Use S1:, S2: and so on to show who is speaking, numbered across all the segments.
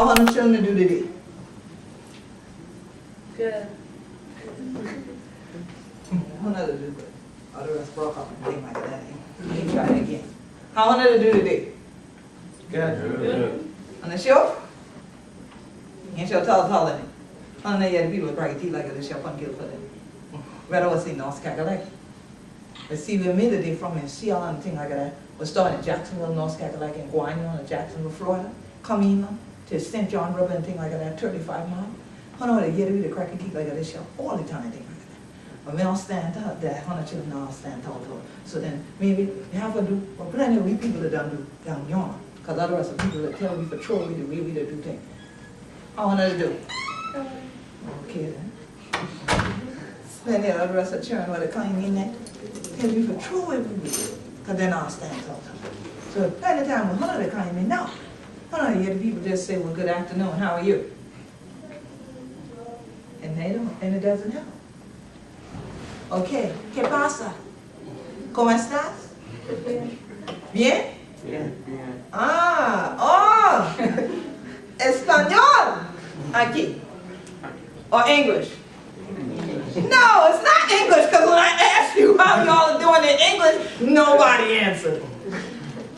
S1: How are the children do today?
S2: Good.
S1: How are they do good? Oh, the rest broke up and things like that. Let me try it again. How are they do today?
S3: Good.
S1: On the show? And she'll tell them. On the other people break teeth like this, she'll put Guilford in. But I was in North Carolina. But see, we made it from in Seattle and things like that. We started in Jacksonville, North Carolina, and Guayna, and Jacksonville, Florida. Come to St. John River and things like that, 35 miles. I know they get to crack a geek like this show all the time, things like that. But we don't stand up there, 100 children don't stand tall to it. So then maybe we have to do, well, plenty of we people that don't do down yonder. Because otherwise the people that tell we patrol, we do things. I want to do. Okay then. Then the rest of the children where they come in there, tell we patrol every week. Because they're not stand tall to it. So anytime when 100 come in, now. 100 hear the people just say, well, good afternoon, how are you? And they don't, and it doesn't help. Okay, ¿qué pasa? ¿Cómo estás? Bien?
S3: Bien.
S1: Ah, oh, español. Aquí. Or English? No, it's not English, because when I asked you how y'all are doing in English, nobody answered.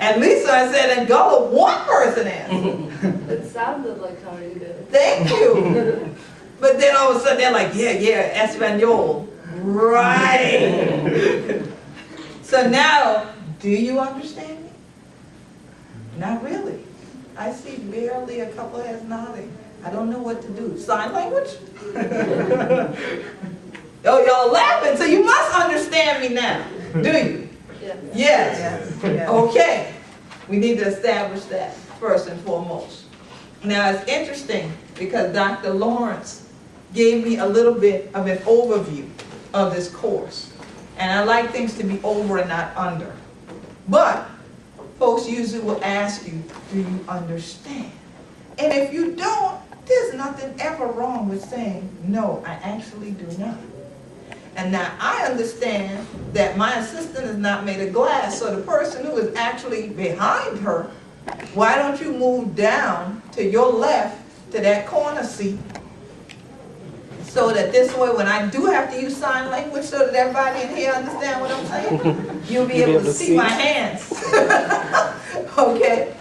S1: At least I said in Gullah, one person answered.
S2: It sounded like how you did.
S1: Thank you. But then all of a sudden they're like, yeah, Espanol. Right. So now, do you understand me? Not really. I see barely a couple heads nodding. I don't know what to do. Sign language? Oh, y'all laughing, so you must understand me now. Do you?
S2: Yeah.
S1: Yes. Okay. We need to establish that first and foremost. Now, it's interesting because Dr. Lawrence gave me a little bit of an overview of this course. And I like things to be over and not under. But folks usually will ask you, do you understand? And if you don't, there's nothing ever wrong with saying, no, I actually do not. And now I understand that my assistant is not made of glass, so the person who is actually behind her, why don't you move down to your left to that corner seat, so that this way when I do have to use sign language so that everybody in here understand what I'm saying, you'll be able to see my hands. Okay?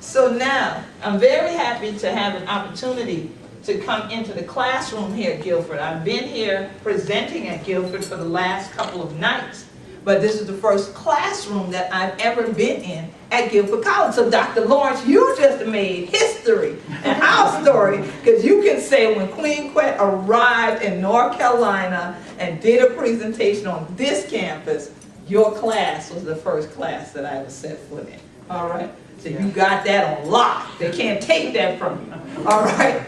S1: So now, I'm very happy to have an opportunity to come into the classroom here at Guilford. I've been here presenting at Guilford for the last couple of nights, but this is the first classroom that I've ever been in at Guilford College. So Dr. Lawrence, you just made history and our story, because you can say when Queen Quet arrived in North Carolina and did a presentation on this campus, your class was the first class that I ever set foot in. All right? So you got that on lock. They can't take that from you. All right?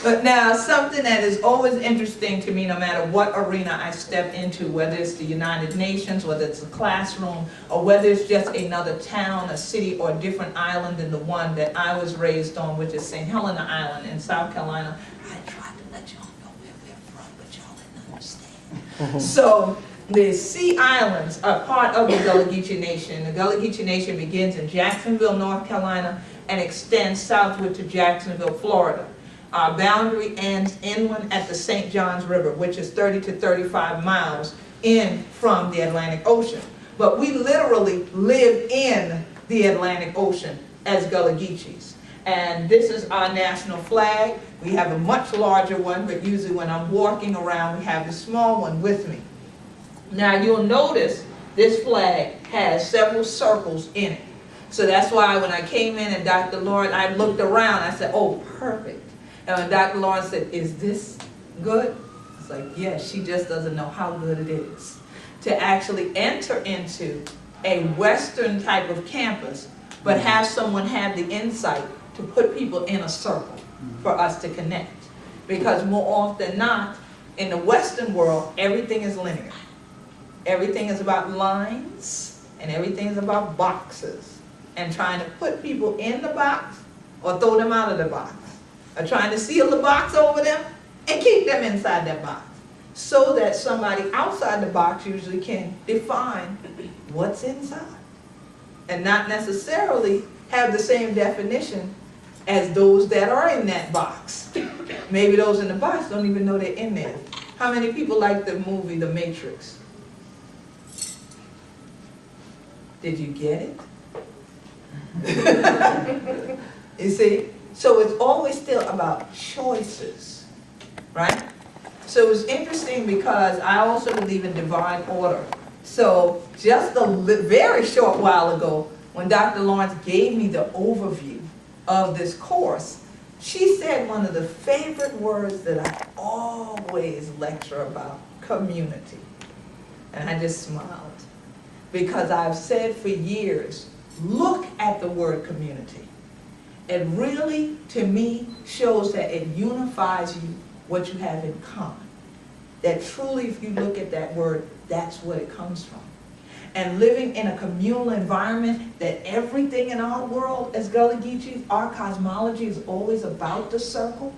S1: But now, something that is always interesting to me, no matter what arena I step into, whether it's the United Nations, whether it's a classroom, or whether it's just another town, a city, or a different island than the one that I was raised on, which is St. Helena Island in South Carolina. I tried to let y'all know where we're from, but y'all didn't understand. So, the Sea Islands are part of the Gullah Geechee Nation. The Gullah Geechee Nation begins in Jacksonville, North Carolina, and extends southward to Jacksonville, Florida. Our boundary ends inland at the St. Johns River, which is 30 to 35 miles in from the Atlantic Ocean. But we literally live in the Atlantic Ocean as Gullah Geechees. And this is our national flag. We have a much larger one, but usually when I'm walking around, we have the small one with me. Now you'll notice this flag has several circles in it. So that's why when I came in and Dr. Lawrence, I looked around, I said, oh, perfect. And when Dr. Lawrence said, is this good? It's like, yes, she just doesn't know how good it is to actually enter into a Western type of campus, but have someone have the insight to put people in a circle for us to connect. Because more often than not, in the Western world, everything is linear. Everything is about lines, and everything is about boxes. And trying to put people in the box or throw them out of the box. Or trying to seal the box over them and keep them inside that box. So that somebody outside the box usually can define what's inside. And not necessarily have the same definition as those that are in that box. Maybe those in the box don't even know they're in there. How many people like the movie The Matrix? Did you get it? You see? So it's always still about choices, right? So it's interesting because I also believe in divine order. So just a very short while ago, when Dr. Lawrence gave me the overview of this course, she said one of the favorite words that I always lecture about, community. And I just smiled. Because I've said for years, look at the word community. It really, to me, shows that it unifies you, what you have in common. That truly, if you look at that word, that's what it comes from. And living in a communal environment, that everything in our world, as Gullah Geechees, our cosmology is always about the circle,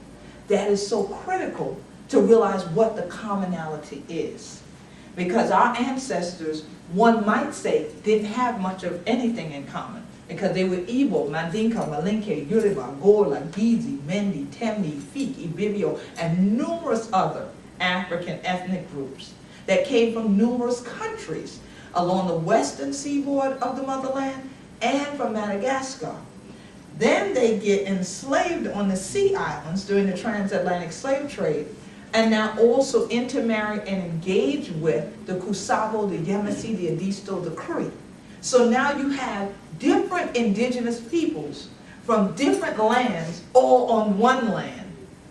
S1: that is so critical to realize what the commonality is. Because our ancestors, one might say, didn't have much of anything in common. Because they were Igbo, Mandinka, Malinke, Yoruba, Gola, Gizi, Mendi, Temni, Fik, Ibibio, and numerous other African ethnic groups that came from numerous countries along the western seaboard of the motherland and from Madagascar. Then they get enslaved on the sea islands during the transatlantic slave trade, and now also intermarry and engage with the Kusabo, the Yemisi, the Adisto, the Cree. So now you have different indigenous peoples from different lands all on one land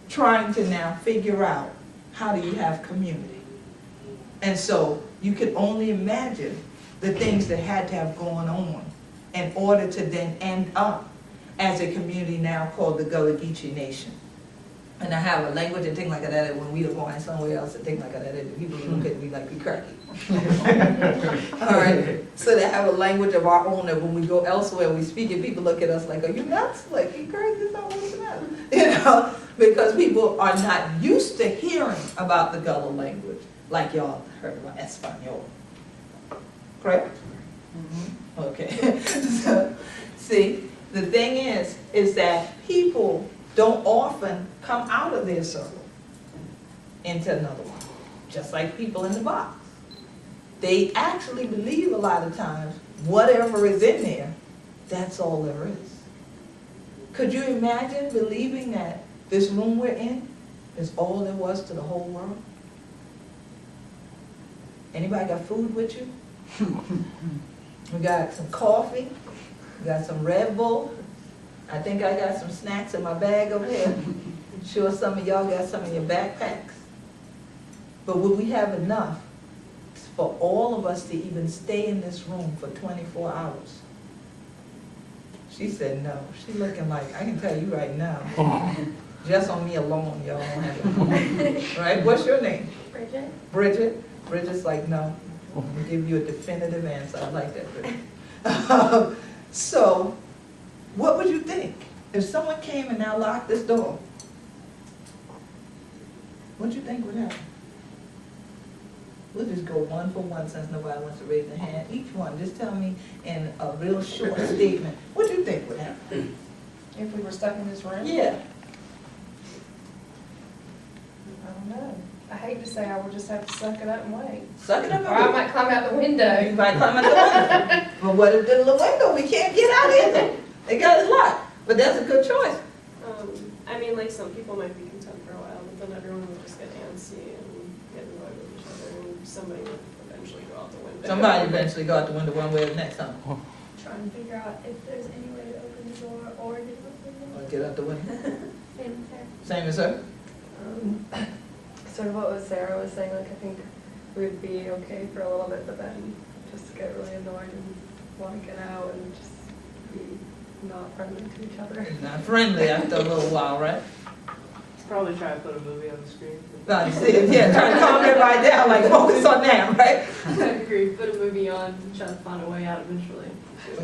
S1: trying to now figure out how do you have community. And so you could only imagine the things that had to have gone on in order to then end up as a community now called the Gullah Geechee Nation. And I have a language and things like that, and when we were going somewhere else and things like that, and people look at me like we cracky. All right, so they have a language of our own, and when we go elsewhere, we speak it, people look at us like, are you nuts? Like, you crazy? That's not what's the matter. You know, because people are not used to hearing about the Gullah language, like y'all heard about Espanol. Correct? Mm-hmm. Okay. So, see, the thing is that people don't often come out of their circle into another one, just like people in the box. They actually believe a lot of times whatever is in there, that's all there is. Could you imagine believing that this room we're in is all there was to the whole world? Anybody got food with you? We got some coffee, we got some Red Bull. I think I got some snacks in my bag over here. I'm sure some of y'all got some in your backpacks. But would we have enough for all of us to even stay in this room for 24 hours? She said no. She looking like, I can tell you right now, just on me alone, y'all don't have it. Right? What's your name?
S4: Bridget.
S1: Bridget? Bridget's like, no. I'm going to give you a definitive answer. I like that, Bridget. So, what would you think if someone came and now locked this door? What do you think would happen? We'll just go one for one since nobody wants to raise their hand. Each one, just tell me in a real short statement, what do you think would happen?
S2: If we were stuck in this room?
S1: Yeah.
S2: I don't know. I hate to say I would just have to suck it up and wait.
S1: Suck it up
S2: Or I might climb out the window.
S1: You might climb out the window. But what if there's a window? We can't get out either. They got it locked. But that's a good choice.
S5: I mean, like, some people might be content for a while, but then everyone would just get antsy and get annoyed with each other, and somebody would eventually go out the window.
S1: Somebody eventually go out the window one way or the next time.
S4: Trying to figure out if there's any way to open the door or get out the window.
S1: Or get out the window.
S4: Same as her.
S1: Same as her?
S6: Sort of what was Sarah was saying, like I think we would be okay for a little bit, but then just get really annoyed and want to get out and just be not friendly to each other.
S1: Not friendly after a little while, right?
S3: Probably try to put a movie on the screen.
S1: Not see, yeah, trying to calm everybody down, like focus on that, right?
S5: I agree. Put a movie on and try to find a way out eventually.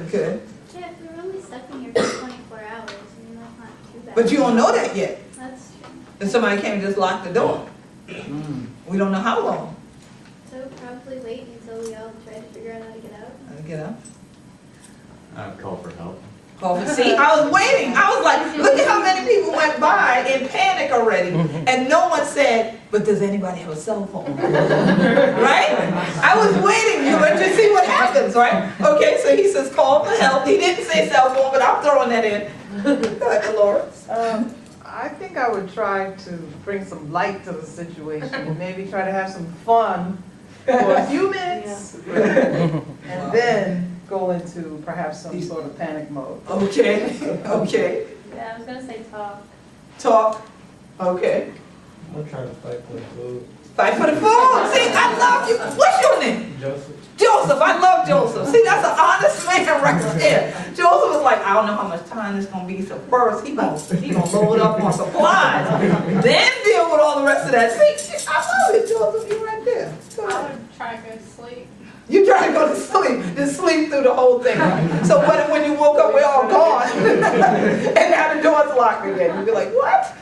S1: Okay.
S4: Yeah, if you're only stuck in here for 24 hours, I mean, that's not too bad.
S1: But you don't know that yet.
S4: That's true.
S1: And somebody came and just locked the door. We don't know how long.
S4: So probably wait until we all try to figure out how to get out.
S1: How to get out?
S7: Call for help.
S1: Coffee. See, I was waiting. I was like, look at how many people went by in panic already. And no one said, but does anybody have a cell phone? Right? I was waiting to see what happens, right? Okay, so he says call for help. He didn't say cell phone, but I'm throwing that in. Go ahead, Dolores.
S3: I think I would try to bring some light to the situation and maybe try to have some fun for a few minutes and then go into perhaps some sort of panic mode.
S1: Okay, okay.
S4: Yeah, I was gonna say talk.
S1: Talk. Okay.
S7: I'm trying to fight for the food.
S1: Fight for the food. See, I love you. What's your name?
S7: Joseph.
S1: Joseph. I love Joseph. See, that's an honest man right there. Joseph was like, I don't know how much time it's gonna be. So first, he gonna load up on supplies, then deal with all the rest of that. See, I love it, Joseph. You right there. Go
S2: I
S1: ahead.
S2: would try to go to sleep.
S1: You try to go to sleep, just sleep through the whole thing. So when you woke up, we're all gone, and now the door's locked again. You'd be like, what?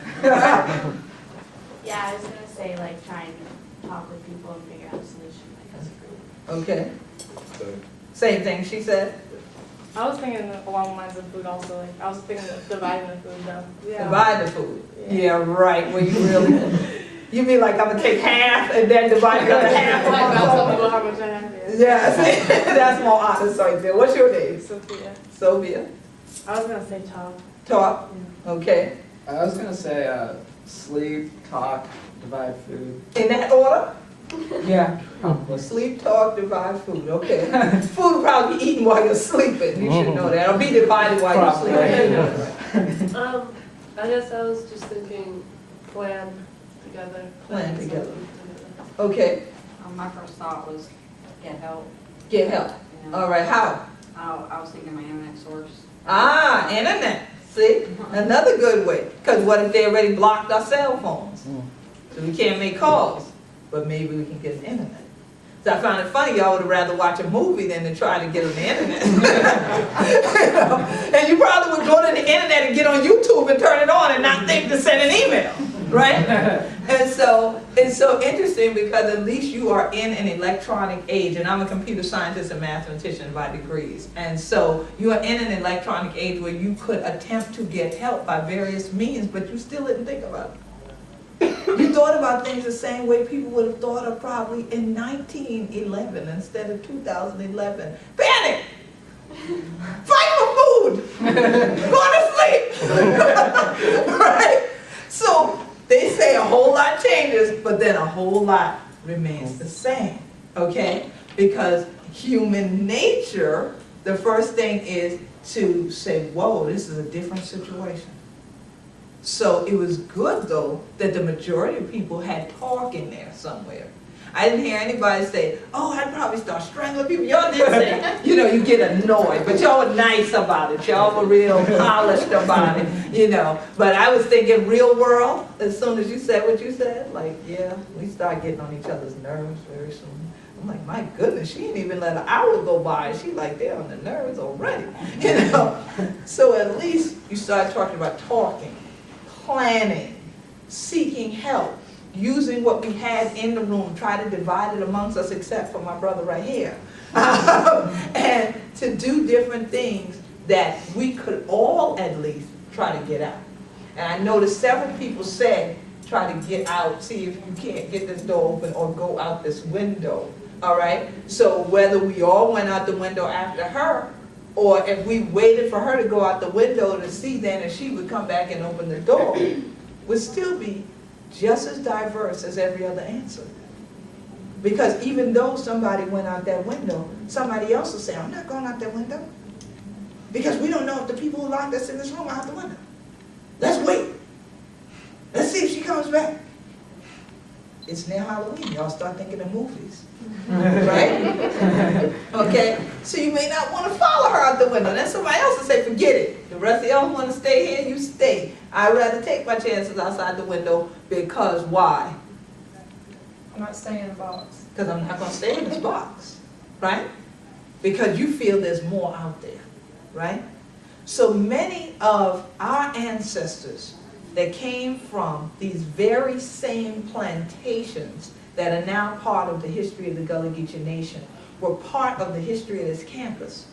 S8: Yeah, I was gonna say like try and talk with people and figure out a solution like as a group.
S1: Okay. Same thing she said.
S6: I was thinking along the lines of food also, like, I was thinking of dividing the food though.
S1: Divide the food. Yeah, right. Well, you really, you mean like I'm gonna take half and then divide the other half?
S6: Like, I'll tell people how much I have.
S1: Yeah, see, that's more honest right there. What's your name?
S6: Sophia.
S1: Sophia.
S6: I was gonna say talk.
S1: Talk. Okay.
S9: I was gonna say sleep, talk, divide food.
S1: In that order?
S9: Yeah.
S1: Sleep, talk, divide food. Okay. Food will probably be eaten while you're sleeping. You should know that. Or be divided while you're sleeping.
S3: I guess I was just thinking plan together.
S1: Plan together. Okay.
S10: My first thought was get help.
S1: Get help.
S10: You know.
S1: All right. How?
S10: I was thinking my internet source.
S1: Ah, internet. See? Another good way. Because what if they already blocked our cell phones? So we can't make calls. But maybe we can get an internet. So I found it funny, y'all would have rather watch a movie than to try to get on the internet. You know? And you probably would go to the internet and get on YouTube and turn it on and not think to send an email, right? And so it's so interesting because at least you are in an electronic age, and I'm a computer scientist and mathematician by degrees. And so you are in an electronic age where you could attempt to get help by various means, but you still didn't think about it. You thought about things the same way people would have thought of probably in 1911 instead of 2011. Panic! Fight for food! Go to sleep! Right? So they say a whole lot changes, but then a whole lot remains the same. Okay? Because human nature, the first thing is to say, whoa, this is a different situation. So it was good, though, that the majority of people had talk in there somewhere. I didn't hear anybody say, oh, I'd probably start strangling people. Y'all did say, you know, you get annoyed, but y'all were nice about it. Y'all were real polished about it, you know. But I was thinking real world, as soon as you said what you said, like, yeah, we start getting on each other's nerves very soon. I'm like, my goodness, she didn't even let an hour go by. She like, they're on the nerves already, you know. So at least you start talking about talking. Planning, seeking help, using what we had in the room, try to divide it amongst us except for my brother right here. And to do different things that we could all at least try to get out. And I noticed several people said, try to get out, see if you can't get this door open or go out this window, all right? So whether we all went out the window after her, or if we waited for her to go out the window to see then if she would come back and open the door, would still be just as diverse as every other answer. Because even though somebody went out that window, somebody else will say, I'm not going out that window. Because we don't know if the people who locked us in this room are out the window. Let's wait. Let's see if she comes back. It's now Halloween. Y'all start thinking of movies. Right? Okay? So you may not want to follow her out the window. Then somebody else will say, forget it. The rest of y'all want to stay here, you stay. I'd rather take my chances outside the window because why?
S2: I'm not staying in a box.
S1: Because I'm not going to stay in this box. Right? Because you feel there's more out there. Right? So many of our ancestors that came from these very same plantations that are now part of the history of the Gullah Geechee Nation were part of the history of this campus.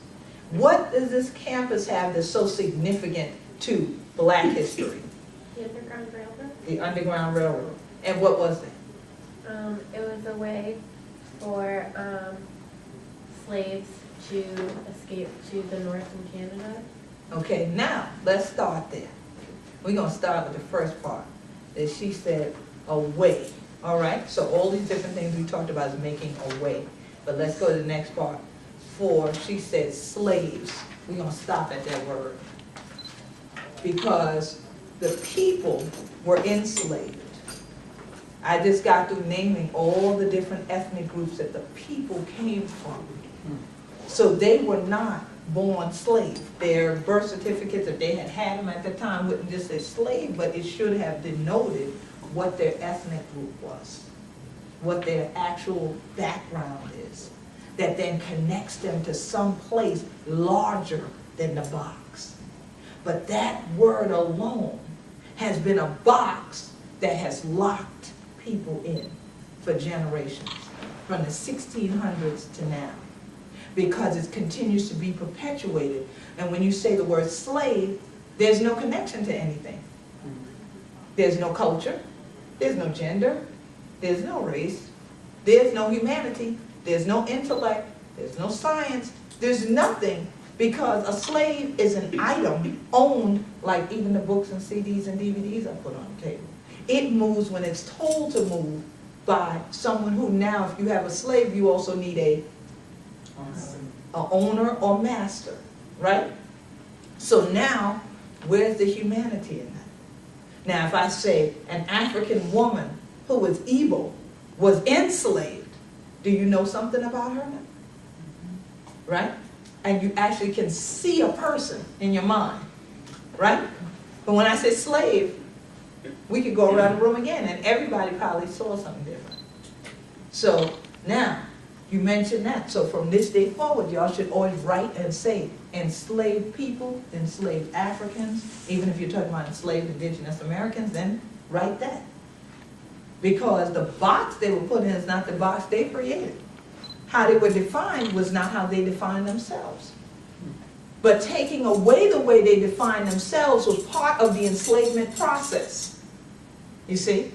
S1: What does this campus have that's so significant to Black history?
S11: The Underground Railroad.
S1: The Underground Railroad. And what was it?
S11: It was a way for slaves to escape to the north in Canada.
S1: Okay, now, let's start there. We're gonna start with the first part, that she said, a way, all right? So all these different things we talked about is making a way. But let's go to the next part. For, she said, slaves. We're gonna stop at that word. Because the people were enslaved. I just got through naming all the different ethnic groups that the people came from. So they were not born slaves. Their birth certificates, if they had them at the time, wouldn't just say slave, but it should have denoted what their ethnic group was, what their actual background is, that then connects them to some place larger than the box. But that word alone has been a box that has locked people in for generations, from the 1600s to now, because it continues to be perpetuated. And when you say the word slave, there's no connection to anything. There's no culture, there's no gender, there's no race, there's no humanity, there's no intellect, there's no science, there's nothing, because a slave is an item owned, like even the books and CDs and DVDs I put on the table. It moves when it's told to move by someone who now, if you have a slave, you also need a owner or master, right? So now, where's the humanity in that? Now, if I say an African woman who was Igbo was enslaved, do you know something about her now? Right? And you actually can see a person in your mind, right? But when I say slave, we could go around the room again and everybody probably saw something different. So now, you mentioned that. So from this day forward, y'all should always write and say enslaved people, enslaved Africans, even if you're talking about enslaved indigenous Americans, then write that. Because the box they were put in is not the box they created. How they were defined was not how they defined themselves. But taking away the way they defined themselves was part of the enslavement process. You see?